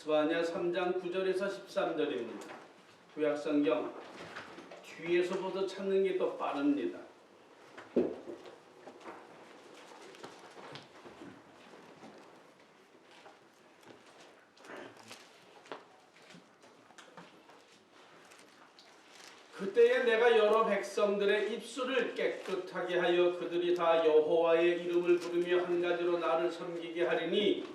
스바냐 3장 9절에서 13절입니다. 구약성경 뒤에서부터 찾는 게 더 빠릅니다. 그때에 내가 여러 백성들의 입술을 깨끗하게 하여 그들이 다 여호와의 이름을 부르며 한 가지로 나를 섬기게 하리니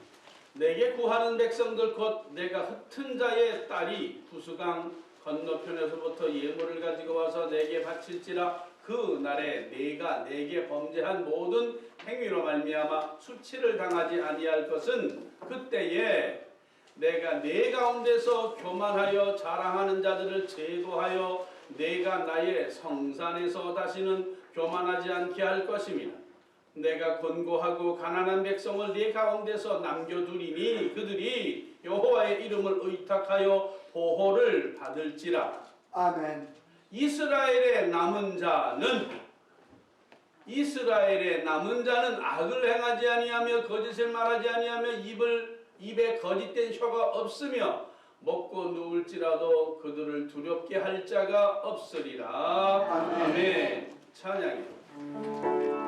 내게 구하는 백성들 곧 내가 흩은 자의 딸이 부수강 건너편에서부터 예물을 가지고 와서 내게 바칠지라. 그 날에 내가 내게 범죄한 모든 행위로 말미암아 수치를 당하지 아니할 것은 그때에 내가 내 가운데서 교만하여 자랑하는 자들을 제도하여 내가 나의 성산에서 다시는 교만하지 않게 할 것임이라. 내가 권고하고 가난한 백성을 네 가운데서 남겨두리니 그들이 여호와의 이름을 의탁하여 보호를 받을지라. 아멘. 이스라엘의 남은 자는 악을 행하지 아니하며 거짓을 말하지 아니하며 입에 거짓된 혀가 없으며 먹고 누울지라도 그들을 두렵게 할 자가 없으리라. 아멘. 찬양입니다.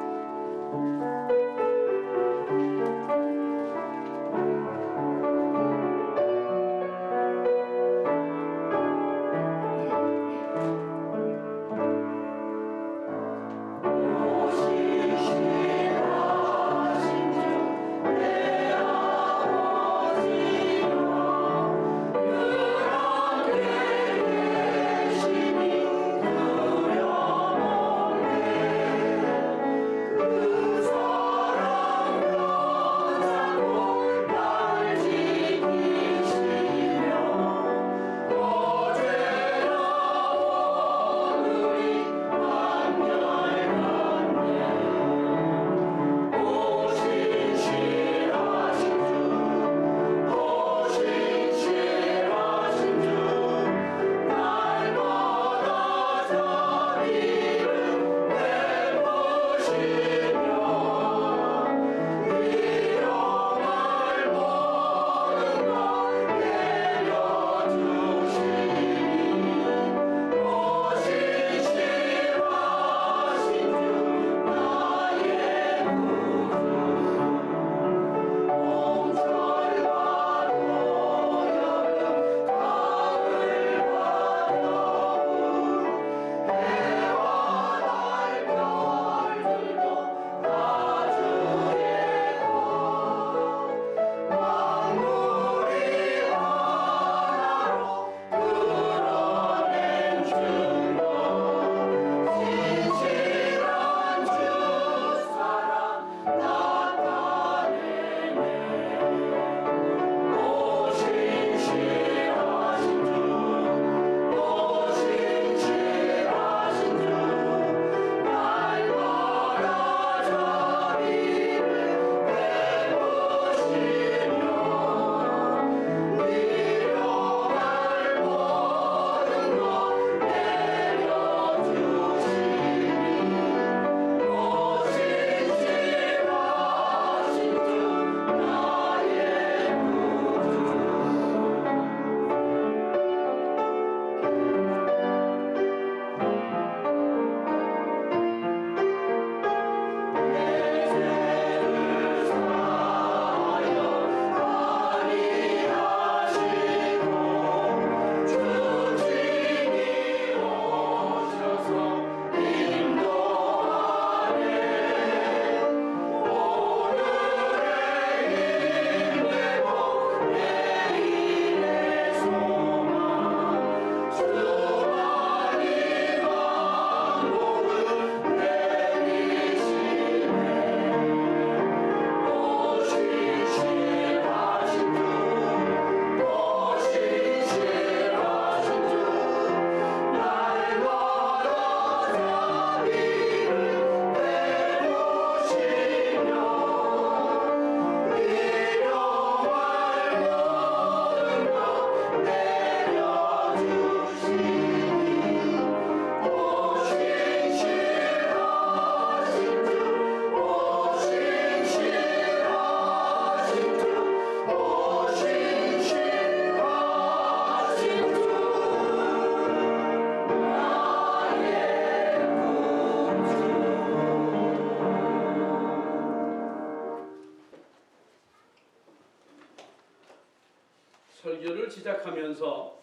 설교를 시작하면서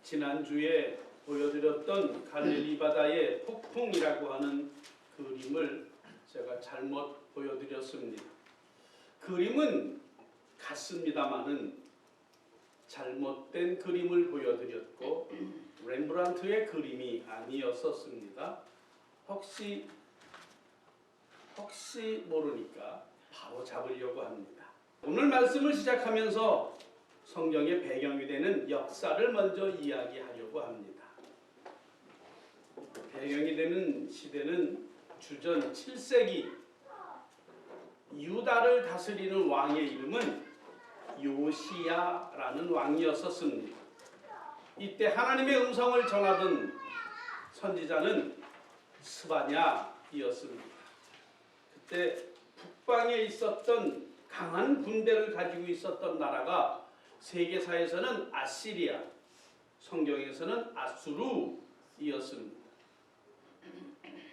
지난주에 보여드렸던 갈릴리 바다의 폭풍이라고 하는 그림을 제가 잘못 보여드렸습니다. 그림은 같습니다마는 잘못된 그림을 보여드렸고 렘브란트의 그림이 아니었었습니다. 혹시 모르니까 바로 잡으려고 합니다. 오늘 말씀을 시작하면서 성경의 배경이 되는 역사를 먼저 이야기하려고 합니다. 배경이 되는 시대는 주전 7세기 유다를 다스리는 왕의 이름은 요시야라는 왕이었었습니다. 이때 하나님의 음성을 전하던 선지자는 스바냐이었습니다. 그때 북방에 있었던 강한 군대를 가지고 있었던 나라가 세계사에서는 아시리아, 성경에서는 아수르이었습니다.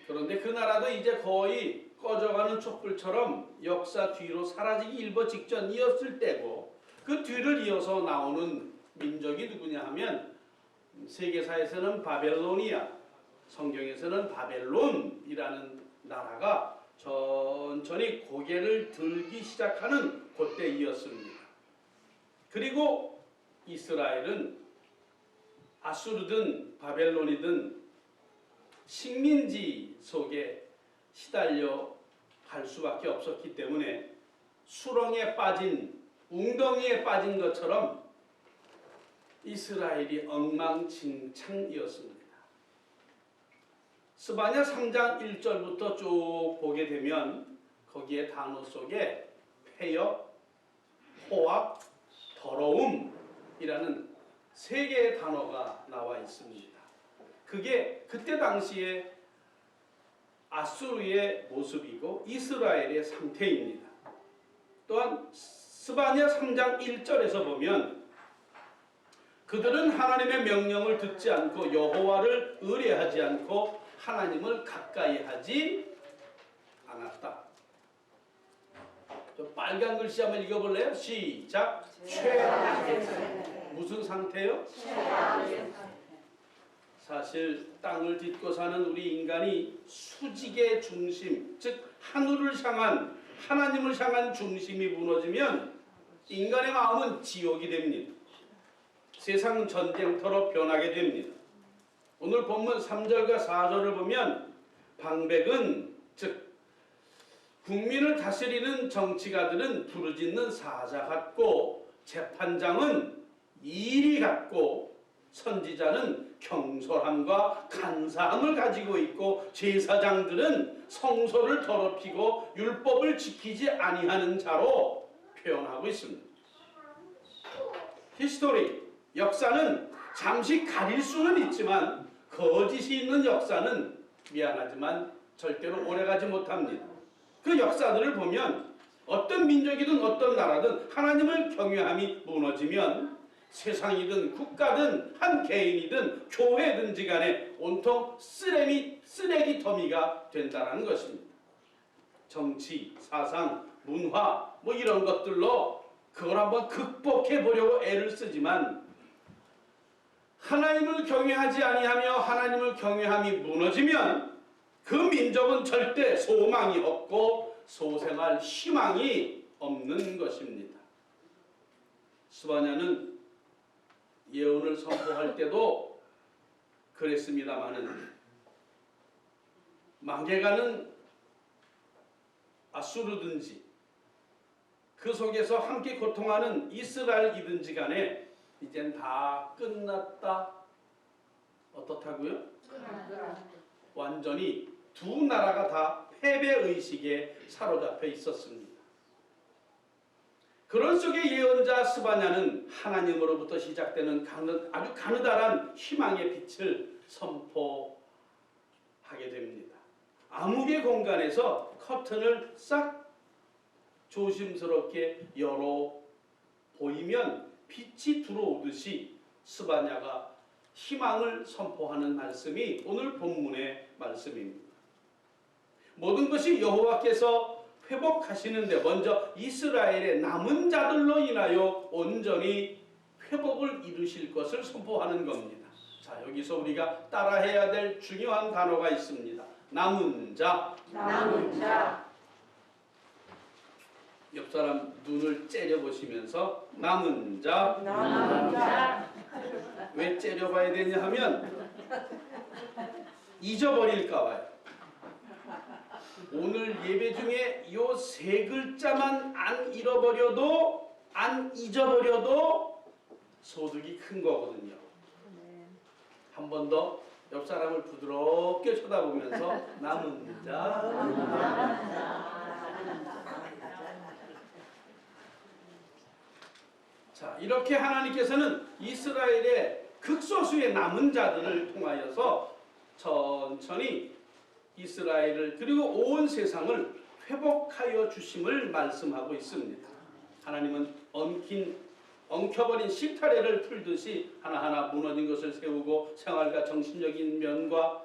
그런데 그 나라도 이제 거의 꺼져가는 촛불처럼 역사 뒤로 사라지기 일보 직전이었을 때고, 그 뒤를 이어서 나오는 민족이 누구냐 하면 세계사에서는 바벨로니아, 성경에서는 바벨론이라는 나라가 천천히 고개를 들기 시작하는 그때이었습니다. 그리고 이스라엘은 아수르든 바벨론이든 식민지 속에 시달려 갈 수밖에 없었기 때문에 수렁에 빠진, 웅덩이에 빠진 것처럼 이스라엘이 엉망진창이었습니다. 스바냐 3장 1절부터 쭉 보게 되면 거기에 단어 속에 폐역, 포악, 더러움이라는 세 개의 단어가 나와 있습니다. 그게 그때 당시에 아수르의 모습이고 이스라엘의 상태입니다. 또한 스바냐 3장 1절에서 보면 그들은 하나님의 명령을 듣지 않고 여호와를 의뢰하지 않고 하나님을 가까이 하지 않았다. 저 빨간 글씨 한번 읽어볼래요? 시작. 최악의 무슨 상태요? 사실 땅을 딛고 사는 우리 인간이 수직의 중심, 즉 하늘을 향한, 하나님을 향한 중심이 무너지면 인간의 마음은 지옥이 됩니다. 세상은 전쟁터로 변하게 됩니다. 오늘 본문 3절과 4절을 보면 방백은, 즉 국민을 다스리는 정치가들은 부르짖는 사자 같고 재판장은 이리 같고 선지자는 경솔함과 간사함을 가지고 있고 제사장들은 성소를 더럽히고 율법을 지키지 아니하는 자로 표현하고 있습니다. 히스토리, 역사는 잠시 가릴 수는 있지만 거짓이 있는 역사는 미안하지만 절대로 오래가지 못합니다. 그 역사들을 보면 어떤 민족이든 어떤 나라든 하나님을 경외함이 무너지면 세상이든 국가든 한 개인이든 교회든지 간에 온통 쓰레기 더미가 된다는 것입니다. 정치, 사상, 문화 뭐 이런 것들로 그걸 한번 극복해 보려고 애를 쓰지만 하나님을 경외하지 아니하며 하나님을 경외함이 무너지면 그 민족은 절대 소망이 없고 소생할 희망이 없는 것입니다. 스바냐는 예언을 선포할 때도 그랬습니다마는 망해가는 아수르든지 그 속에서 함께 고통하는 이스라엘이든지 간에 이젠 다 끝났다. 어떻다고요? 완전히 두 나라가 다 패배의식에 사로잡혀 있었습니다. 그런 속에 예언자 스바냐는 하나님으로부터 시작되는 아주 가느다란 희망의 빛을 선포하게 됩니다. 암흑의 공간에서 커튼을 싹 조심스럽게 열어 보이면 빛이 들어오듯이 스바냐가 희망을 선포하는 말씀이 오늘 본문의 말씀입니다. 모든 것이 여호와께서 회복하시는데 먼저 이스라엘의 남은 자들로 인하여 온전히 회복을 이루실 것을 선포하는 겁니다. 자, 여기서 우리가 따라해야 될 중요한 단어가 있습니다. 남은 자. 남은 자. 옆 사람 눈을 째려보시면서 남은 자. 남은 자. 왜 째려봐야 되냐 하면 잊어버릴까 봐요. 오늘 예배 중에 이 세 글자만 안 잃어버려도, 안 잊어버려도 소득이 큰 거거든요. 한 번 더 옆 사람을 부드럽게 쳐다보면서 남은 자. 자, 이렇게 하나님께서는 이스라엘의 극소수의 남은 자들을 통하여서 천천히 이스라엘을 그리고 온 세상을 회복하여 주심을 말씀하고 있습니다. 하나님은 엉켜버린 실타래를 풀듯이 하나하나 무너진 것을 세우고 생활과 정신적인 면과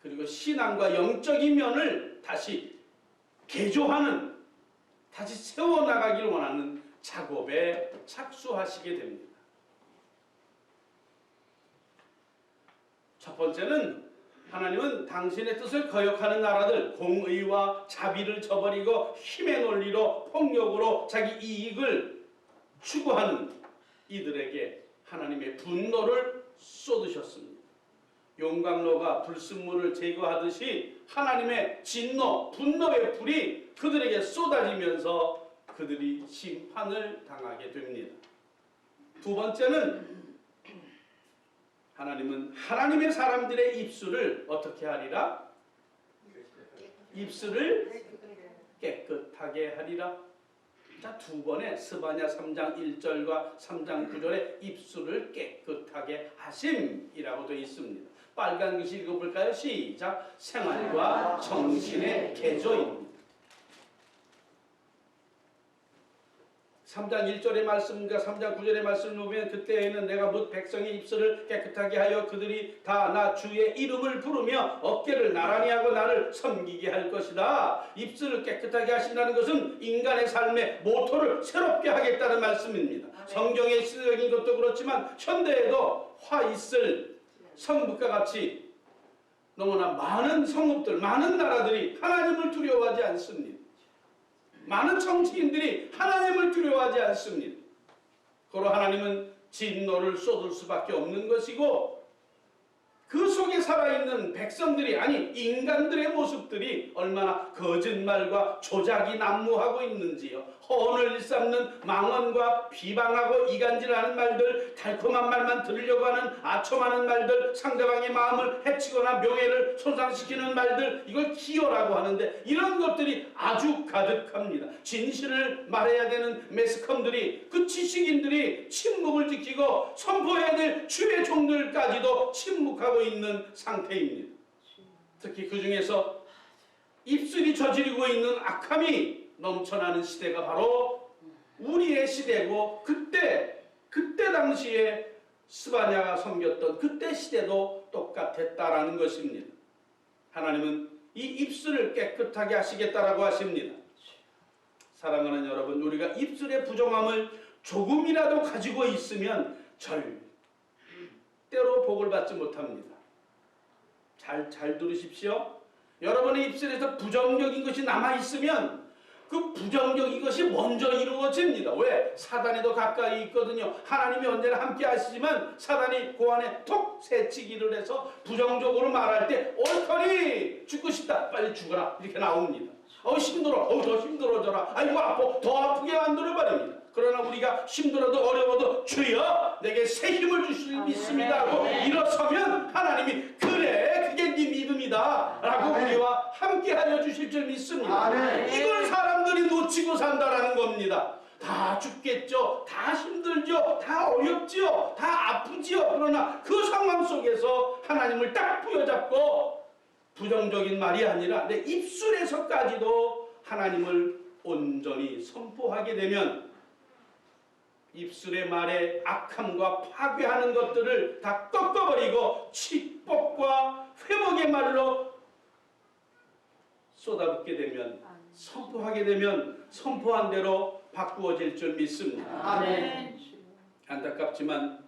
그리고 신앙과 영적인 면을 다시 개조하는, 다시 세워나가기를 원하는 작업에 착수하시게 됩니다. 첫 번째는 하나님은 당신의 뜻을 거역하는 나라들, 공의와 자비를 저버리고 힘의 논리로 폭력으로 자기 이익을 추구하는 이들에게 하나님의 분노를 쏟으셨습니다. 용광로가 불순물을 제거하듯이 하나님의 진노, 분노의 불이 그들에게 쏟아지면서 그들이 심판을 당하게 됩니다. 두 번째는 하나님은 하나님의 사람들의 입술을 어떻게 하리라? 입술을 깨끗하게 하리라. 자, 두 번의 스바냐 3장 1절과 3장 9절에 입술을 깨끗하게 하심이라고 되어 있습니다. 빨간 글씨 읽어볼까요? 시작. 생활과 정신의 개조입니다. 3장 1절의 말씀과 3장 9절의 말씀을 보면 그때에는 내가 뭇 백성의 입술을 깨끗하게 하여 그들이 다 나 주의 이름을 부르며 어깨를 나란히 하고 나를 섬기게 할 것이다. 입술을 깨끗하게 하신다는 것은 인간의 삶의 모토를 새롭게 하겠다는 말씀입니다. 성경의 시대적인 것도 그렇지만 현대에도 화 있을 성북과 같이 너무나 많은 성읍들, 많은 나라들이 하나님을 두려워하지 않습니다. 많은 정치인들이 하나님을 두려워하지 않습니다. 그러나 하나님은 진노를 쏟을 수밖에 없는 것이고 그 속에 살아있는 백성들이, 아니 인간들의 모습들이 얼마나 거짓말과 조작이 난무하고 있는지요. 허언을 일삼는 망언과 비방하고 이간질하는 말들, 달콤한 말만 들으려고 하는 아첨하는 말들, 상대방의 마음을 해치거나 명예를 손상시키는 말들, 이걸 기여라고 하는데 이런 것들이 아주 가득합니다. 진실을 말해야 되는 매스컴들이, 그 지식인들이 침묵을 지키고 선포해야 될 주의 종들까지도 침묵하고 있는 상태입니다. 특히 그 중에서 입술이 저지르고 있는 악함이 넘쳐나는 시대가 바로 우리의 시대고 그때 당시에 스바냐가 섬겼던 그때 시대도 똑같았다라는 것입니다. 하나님은 이 입술을 깨끗하게 하시겠다라고 하십니다. 사랑하는 여러분, 우리가 입술의 부정함을 조금이라도 가지고 있으면 절대로 복을 받지 못합니다. 잘 들으십시오. 여러분의 입술에서 부정적인 것이 남아있으면 그 부정적인 것이 먼저 이루어집니다. 왜? 사단이 더 가까이 있거든요. 하나님이 언제나 함께 하시지만 사단이 그 안에 톡 새치기를 해서 부정적으로 말할 때 옳거니 죽고 싶다, 빨리 죽어라, 이렇게 나옵니다. 힘들어, 더 힘들어져라, 아이고 아파, 더 아프게 만들어버립니다. 그러나 우리가 힘들어도 어려워도 주여 내게 새 힘을 주실 믿습니다 하고 일어서면 하나님이 그래, 그게 네 믿음이다 라고 우리와 함께하여 주실 줄 믿습니다. 이걸 사람들이 놓치고 산다라는 겁니다. 다 죽겠죠, 다 힘들죠, 다 어렵지요, 다 아프지요. 그러나 그 상황 속에서 하나님을 딱 부여잡고 부정적인 말이 아니라 내 입술에서까지도 하나님을 온전히 선포하게 되면 입술의 말에 악함과 파괴하는 것들을 다 꺾어버리고 축복과 회복의 말로 쏟아붓게 되면 선포하게 되면 선포한 대로 바꾸어질 줄 믿습니다. 아멘. 안타깝지만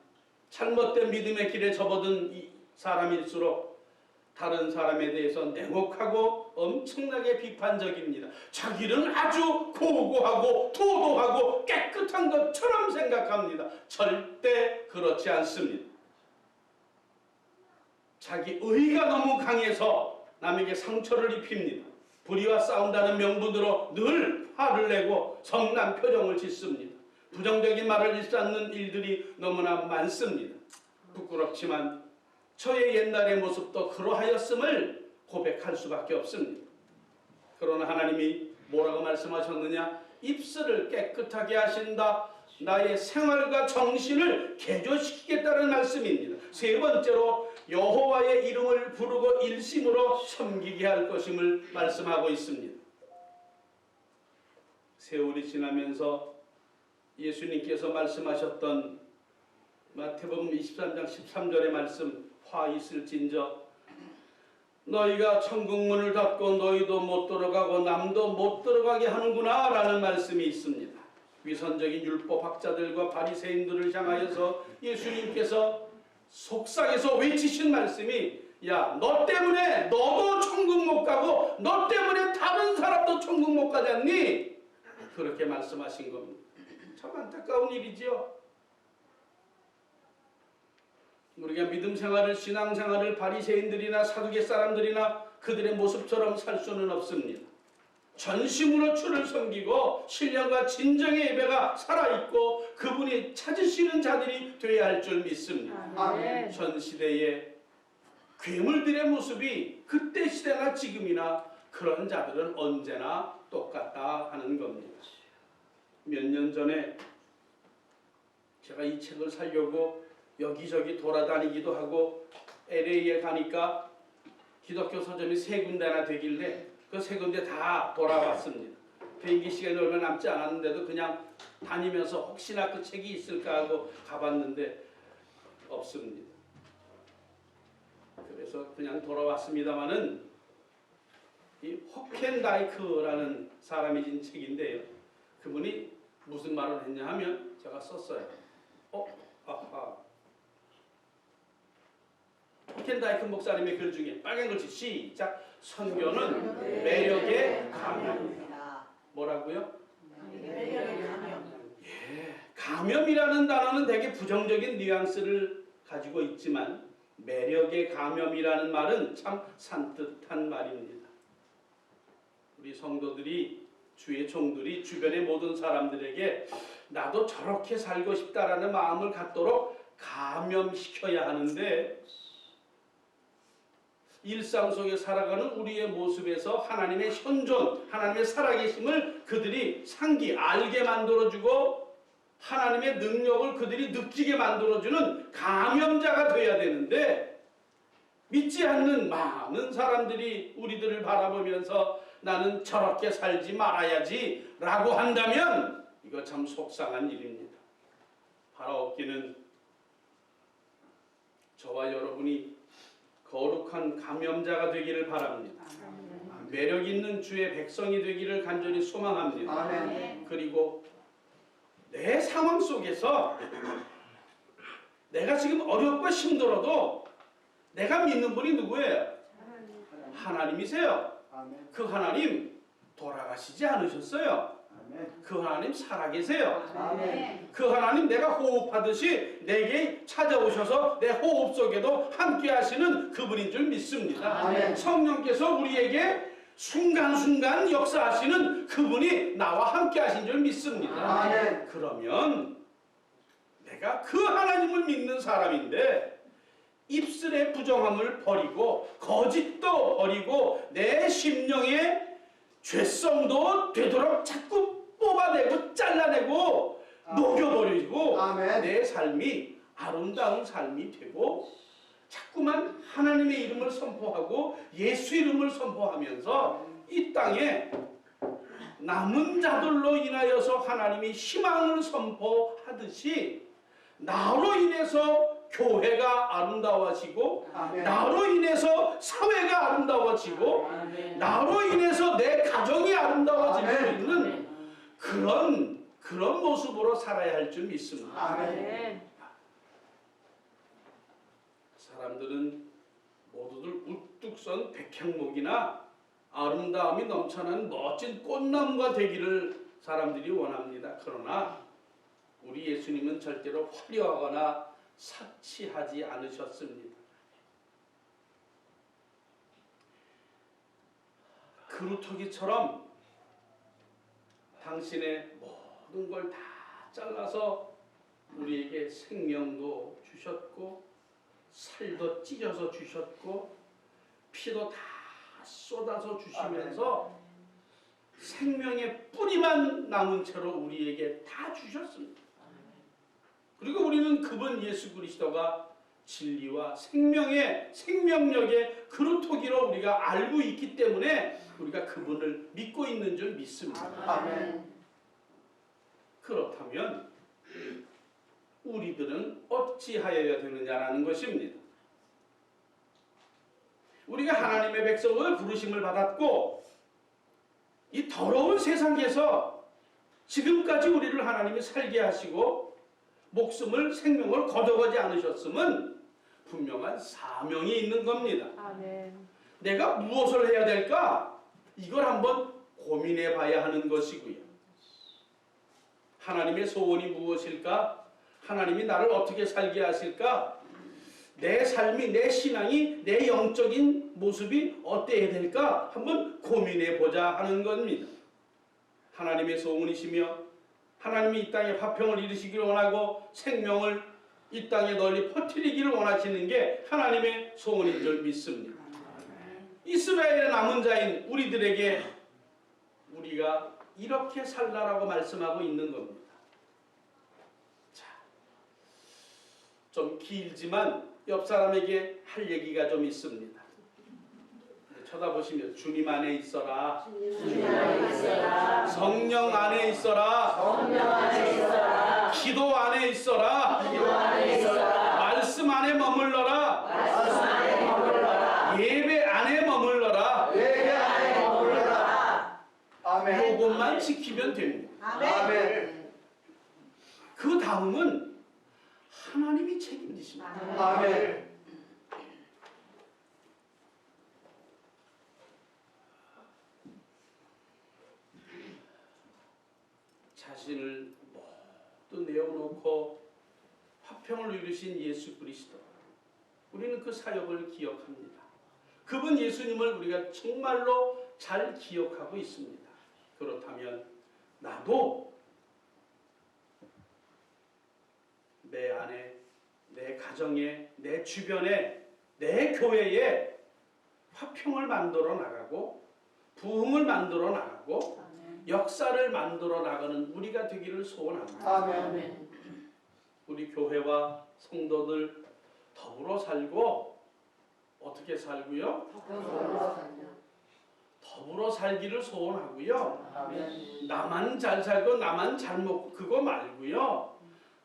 잘못된 믿음의 길에 접어든 이 사람일수록 다른 사람에 대해서 냉혹하고 엄청나게 비판적입니다. 자기는 아주 고고하고 도도하고 깨끗한 것처럼 생각합니다. 절대 그렇지 않습니다. 자기 의가 너무 강해서 남에게 상처를 입힙니다. 불의와 싸운다는 명분으로 늘 화를 내고 성난 표정을 짓습니다. 부정적인 말을 일삼는 일들이 너무나 많습니다. 부끄럽지만 저의 옛날의 모습도 그러하였음을 고백할 수밖에 없습니다. 그러나 하나님이 뭐라고 말씀하셨느냐? 입술을 깨끗하게 하신다. 나의 생활과 정신을 개조시키겠다는 말씀입니다. 세 번째로 여호와의 이름을 부르고 일심으로 섬기게 할 것임을 말씀하고 있습니다. 세월이 지나면서 예수님께서 말씀하셨던 마태복음 23장 13절의 말씀, 화 있을진저 너희가 천국문을 닫고 너희도 못 들어가고 남도 못 들어가게 하는구나 라는 말씀이 있습니다. 위선적인 율법학자들과 바리새인들을 향하여서 예수님께서 속삭여서 외치신 말씀이 야, 너 때문에 너도 천국 못 가고 너 때문에 다른 사람도 천국 못 가지 않니? 그렇게 말씀하신 겁니다. 참 안타까운 일이지요. 우리가 믿음 생활을, 신앙 생활을 바리새인들이나 사두개 사람들이나 그들의 모습처럼 살 수는 없습니다. 전심으로 주를 섬기고 신령과 진정의 예배가 살아있고 그분이 찾으시는 자들이 되어야 할 줄 믿습니다. 아멘. 전 시대의 괴물들의 모습이 그때 시대나 지금이나 그런 자들은 언제나 똑같다 하는 겁니다. 몇 년 전에 제가 이 책을 사려고 여기저기 돌아다니기도 하고 LA에 가니까 기독교 서점이 3군데나 되길래 그 3군데 다 돌아봤습니다. 비행기 시간이 얼마 남지 않았는데도 그냥 다니면서 혹시나 그 책이 있을까 하고 가봤는데 없습니다. 그래서 그냥 돌아왔습니다마는 이 호켄다이크라는 사람이 진 책인데요. 그분이 무슨 말을 했냐 하면 제가 썼어요. 호켄다이크 목사님의 글 중에 빨간 글씨 시작. 선교는 매력의 감염입니다. 뭐라고요? 매력의 감염. 예, 감염이라는 단어는 되게 부정적인 뉘앙스를 가지고 있지만 매력의 감염이라는 말은 참 산뜻한 말입니다. 우리 성도들이, 주의 종들이 주변의 모든 사람들에게 나도 저렇게 살고 싶다라는 마음을 갖도록 감염시켜야 하는데 일상 속에 살아가는 우리의 모습에서 하나님의 현존, 하나님의 살아계심을 그들이 알게 만들어주고 하나님의 능력을 그들이 느끼게 만들어주는 감염자가 되어야 되는데 믿지 않는 많은 사람들이 우리들을 바라보면서 나는 저렇게 살지 말아야지 라고 한다면 이거 참 속상한 일입니다. 바라옵기는 저와 여러분이 거룩한 감염자가 되기를 바랍니다. 매력 있는 주의 백성이 되기를 간절히 소망합니다. 아멘. 그리고 내 상황 속에서 내가 지금 어렵고 힘들어도 내가 믿는 분이 누구예요? 하나님이세요. 그 하나님 돌아가시지 않으셨어요. 그 하나님 살아계세요. 아멘. 그 하나님 내가 호흡하듯이 내게 찾아오셔서 내 호흡 속에도 함께 하시는 그분인 줄 믿습니다. 아멘. 성령께서 우리에게 순간순간 역사하시는 그분이 나와 함께 하신 줄 믿습니다. 아멘. 그러면 내가 그 하나님을 믿는 사람인데 입술의 부정함을 버리고 거짓도 버리고 내 심령의 죄성도 되도록 자꾸 뽑아내고 잘라내고 녹여버리고 내 삶이 아름다운 삶이 되고 자꾸만 하나님의 이름을 선포하고 예수 이름을 선포하면서 이 땅에 남은 자들로 인하여서 하나님이 희망을 선포하듯이 나로 인해서 교회가 아름다워지고 아멘. 나로 인해서 사회가 아름다워지고 아멘. 나로 인해서 내 가정이 아름다워질 수 아멘. 있는 그런 모습으로 살아야 할 줄 믿습니다. 아멘. 사람들은 모두들 우뚝 선 백향목이나 아름다움이 넘쳐나는 멋진 꽃나무가 되기를 사람들이 원합니다. 그러나 우리 예수님은 절대로 화려하거나 사치하지 않으셨습니다. 그루터기처럼 당신의 모든 걸 다 잘라서 우리에게 생명도 주셨고 살도 찢어서 주셨고 피도 다 쏟아서 주시면서 생명의 뿌리만 남은 채로 우리에게 다 주셨습니다. 그리고 우리는 그분 예수 그리스도가 진리와 생명의 생명력의 그루터기로 우리가 알고 있기 때문에 우리가 그분을 믿고 있는 줄 믿습니다. 아멘. 그렇다면 우리들은 어찌하여야 되느냐라는 것입니다. 우리가 하나님의 백성을 부르심을 받았고 이 더러운 세상에서 지금까지 우리를 하나님이 살게 하시고 목숨을 생명을 거둬가지 않으셨음은 분명한 사명이 있는 겁니다. 아멘. 내가 무엇을 해야 될까? 이걸 한번 고민해 봐야 하는 것이고요. 하나님의 소원이 무엇일까? 하나님이 나를 어떻게 살게 하실까? 내 삶이, 내 신앙이, 내 영적인 모습이 어때야 될까? 한번 고민해 보자 하는 겁니다. 하나님의 소원이시며 하나님이 이 땅에 화평을 이루시기를 원하고 생명을 이 땅에 널리 퍼뜨리기를 원하시는 게 하나님의 소원인 줄 믿습니다. 이스라엘의 남은 자인 우리들에게 우리가 이렇게 살라라고 말씀하고 있는 겁니다. 자, 좀 길지만 옆 사람에게 할 얘기가 좀 있습니다. 쳐다보시면 주님 안에 있어라. 주님 안에 있어라. 성령 안에 있어라. 성령 안에 있어라. 기도 안에 있어라. 기도 안에 있어라. 말씀 안에 머물러라. 말씀 안에 머물러라. 예배 안에 머물러라. 예배 안에 머물러라. 아멘. 이것만 지키면 됩니다. 아멘. 그 다음은 하나님이 책임지십니다. 아멘. 자신을 모두 내어놓고 화평을 이루신 예수 그리스도, 우리는 그 사역을 기억합니다. 그분 예수님을 우리가 정말로 잘 기억하고 있습니다. 그렇다면 나도 내 안에, 내 가정에, 내 주변에, 내 교회에 화평을 만들어 나가고 부흥을 만들어 나가고 역사를 만들어 나가는 우리가 되기를 소원합니다. 아멘. 우리 교회와 성도들 더불어 살고 어떻게 살고요? 더불어 살기를 소원하고요. 아멘. 나만 잘 살고 나만 잘 먹고 그거 말고요.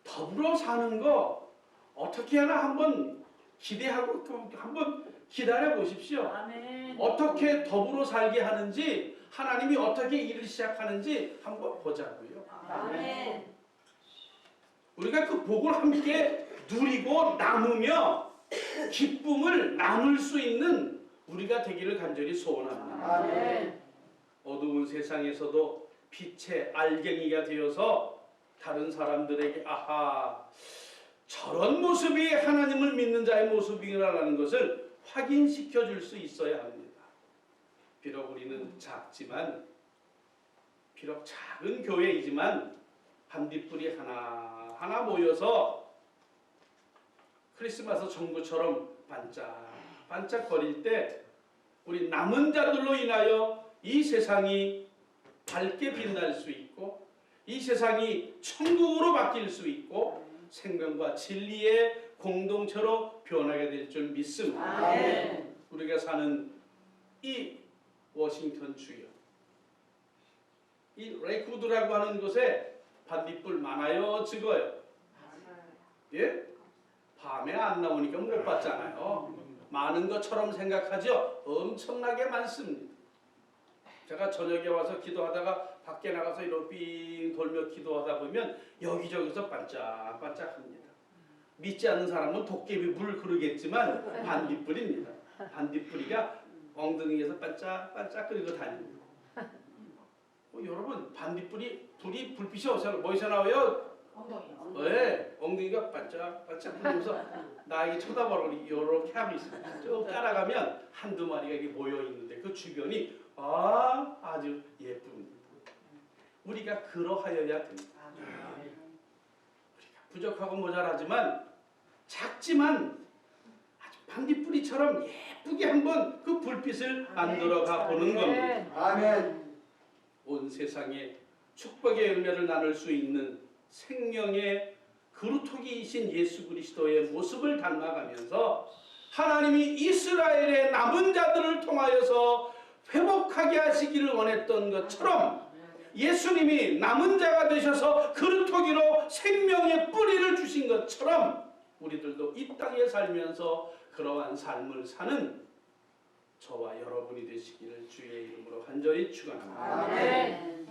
더불어 사는 거 어떻게 하나 한번 기대하고 한번 기다려 보십시오. 아멘. 어떻게 더불어 살게 하는지, 하나님이 어떻게 일을 시작하는지 한번 보자고요. 아멘. 우리가 그 복을 함께 누리고 나누며 기쁨을 나눌 수 있는 우리가 되기를 간절히 소원합니다. 아멘. 어두운 세상에서도 빛의 알갱이가 되어서 다른 사람들에게 아하, 저런 모습이 하나님을 믿는 자의 모습이라는 것을 확인시켜 줄 수 있어야 합니다. 비록 우리는 작지만, 비록 작은 교회이지만 반딧불이 하나하나 모여서 크리스마스 전구처럼 반짝반짝거릴 때 우리 남은 자들로 인하여 이 세상이 밝게 빛날 수 있고 이 세상이 천국으로 바뀔 수 있고 생명과 진리의 공동체로 변하게 될 줄 믿습니다. 아멘. 우리가 사는 이 워싱턴 주요, 이 레이크우드라고 하는 곳에 반딧불 많아요, 적어요? 예? 밤에 안 나오니까 못 봤잖아요. 많은 것처럼 생각하죠. 엄청나게 많습니다. 제가 저녁에 와서 기도하다가 밖에 나가서 이렇게 삥 돌며 기도하다 보면 여기저기서 반짝반짝합니다. 믿지 않는 사람은 도깨비 불 그러겠지만 반딧불입니다. 반딧불이가 엉덩이에서 반짝반짝 끓이고 다닙니다. 여러분 불이 불빛이 어디서 나와요? 네, 엉덩이가 반짝반짝 끓면서 나에게 쳐다보라고 이렇게 하고 있습니다. 쭉 따라가면 한두 마리가 이렇게 모여 있는데 그 주변이 아주 예쁩니다. 우리가 그러하여야 됩니다. 우리가 부족하고 모자라지만 작지만 아주 반딧불이처럼 예쁘게 한번 그 불빛을 만들어가 보는 겁니다. 아멘. 온 세상에 축복의 열매를 나눌 수 있는 생명의 그루터기이신 예수 그리스도의 모습을 닮아가면서 하나님이 이스라엘의 남은 자들을 통하여서 회복하게 하시기를 원했던 것처럼 예수님이 남은 자가 되셔서 그루터기로 생명의 뿌리를 주신 것처럼 우리들도 이 땅에 살면서 그러한 삶을 사는 저와 여러분이 되시기를 주의 이름으로 간절히 축원합니다. 아멘.